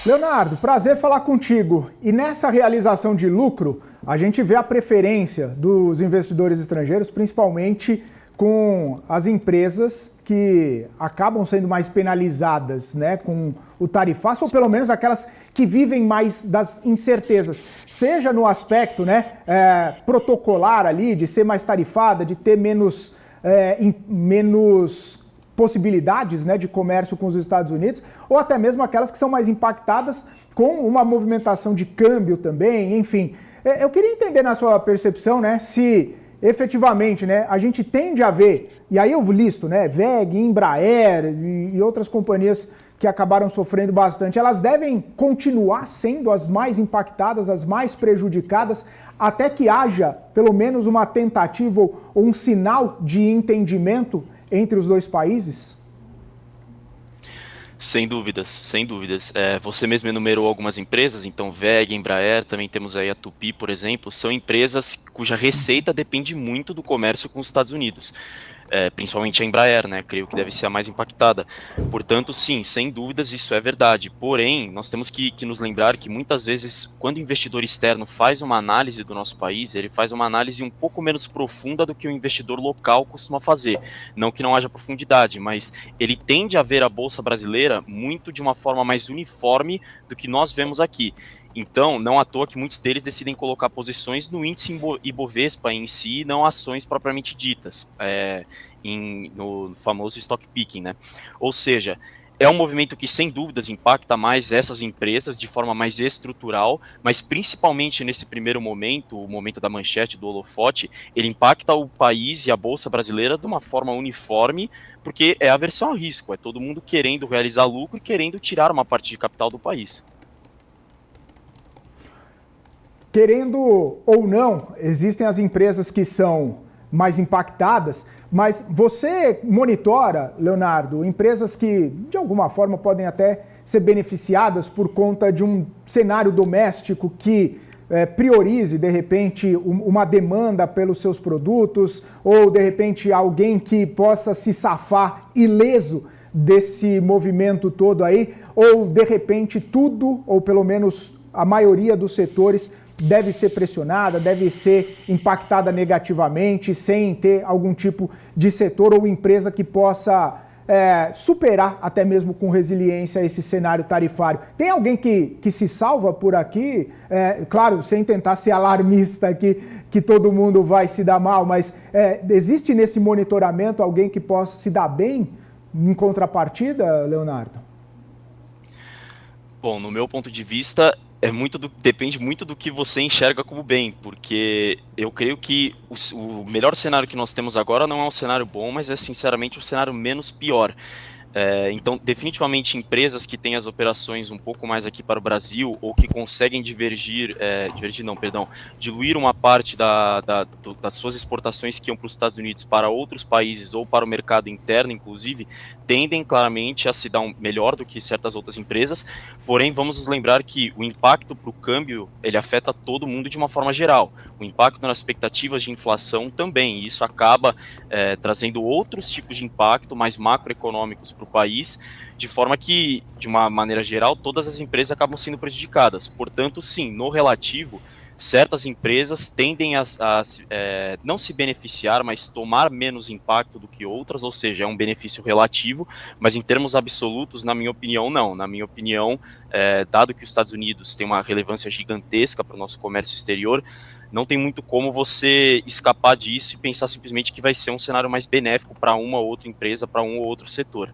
Leonardo, prazer falar contigo. E nessa realização de lucro, a gente vê a preferência dos investidores estrangeiros, principalmente com as empresas que acabam sendo mais penalizadas, né, com o tarifaço, ou pelo menos aquelas que vivem mais das incertezas, seja no aspecto, né, protocolar ali, de ser mais tarifada, de ter menos possibilidades, né, de comércio com os Estados Unidos, ou até mesmo aquelas que são mais impactadas com uma movimentação de câmbio também, enfim. Eu queria entender na sua percepção, né, se efetivamente, né, a gente tende a ver, e aí eu listo, né, WEG, Embraer e outras companhias que acabaram sofrendo bastante, elas devem continuar sendo as mais impactadas, as mais prejudicadas, até que haja pelo menos uma tentativa ou um sinal de entendimento entre os dois países? Sem dúvidas, sem dúvidas. Você mesmo enumerou algumas empresas, então WEG, Embraer, também temos aí a Tupi, por exemplo, são empresas cuja receita depende muito do comércio com os Estados Unidos. Principalmente a Embraer, né? Creio que deve ser a mais impactada. Portanto, sim, sem dúvidas, isso é verdade. Porém, nós temos que nos lembrar que muitas vezes, quando o investidor externo faz uma análise do nosso país, ele faz uma análise um pouco menos profunda do que o investidor local costuma fazer. Não que não haja profundidade, mas ele tende a ver a Bolsa Brasileira muito de uma forma mais uniforme do que nós vemos aqui. Então, não à toa que muitos deles decidem colocar posições no índice Ibovespa em si, não ações propriamente ditas, no famoso stock picking, né? Ou seja, é um movimento que sem dúvidas impacta mais essas empresas de forma mais estrutural, mas principalmente nesse primeiro momento, o momento da manchete, do holofote, ele impacta o país e a Bolsa Brasileira de uma forma uniforme, porque é aversão ao risco, é todo mundo querendo realizar lucro e querendo tirar uma parte de capital do país. Querendo ou não, existem as empresas que são mais impactadas, mas você monitora, Leonardo, empresas que de alguma forma podem até ser beneficiadas por conta de um cenário doméstico que priorize, de repente, uma demanda pelos seus produtos, ou de repente alguém que possa se safar ileso desse movimento todo aí, ou de repente tudo, ou pelo menos a maioria dos setores deve ser pressionada, deve ser impactada negativamente, sem ter algum tipo de setor ou empresa que possa superar, até mesmo com resiliência, esse cenário tarifário. Tem alguém que se salva por aqui? Claro, sem tentar ser alarmista aqui, que todo mundo vai se dar mal, mas existe nesse monitoramento alguém que possa se dar bem em contrapartida, Leonardo? Bom, no meu ponto de vista, depende muito do que você enxerga como bem, porque eu creio que o melhor cenário que nós temos agora não é um cenário bom, mas é sinceramente um cenário menos pior. Então, definitivamente, empresas que têm as operações um pouco mais aqui para o Brasil ou que conseguem diluir uma parte das suas exportações que iam para os Estados Unidos para outros países ou para o mercado interno, inclusive, tendem claramente a se dar melhor do que certas outras empresas. Porém, vamos nos lembrar que o impacto para o câmbio ele afeta todo mundo de uma forma geral. O impacto nas expectativas de inflação também. E isso acaba trazendo outros tipos de impacto mais macroeconômicos para o país, de forma que, de uma maneira geral, todas as empresas acabam sendo prejudicadas. Portanto, sim, no relativo, certas empresas tendem a não se beneficiar, mas tomar menos impacto do que outras, ou seja, é um benefício relativo, mas em termos absolutos, na minha opinião, não. Na minha opinião, dado que os Estados Unidos têm uma relevância gigantesca para o nosso comércio exterior, não tem muito como você escapar disso e pensar simplesmente que vai ser um cenário mais benéfico para uma ou outra empresa, para um ou outro setor.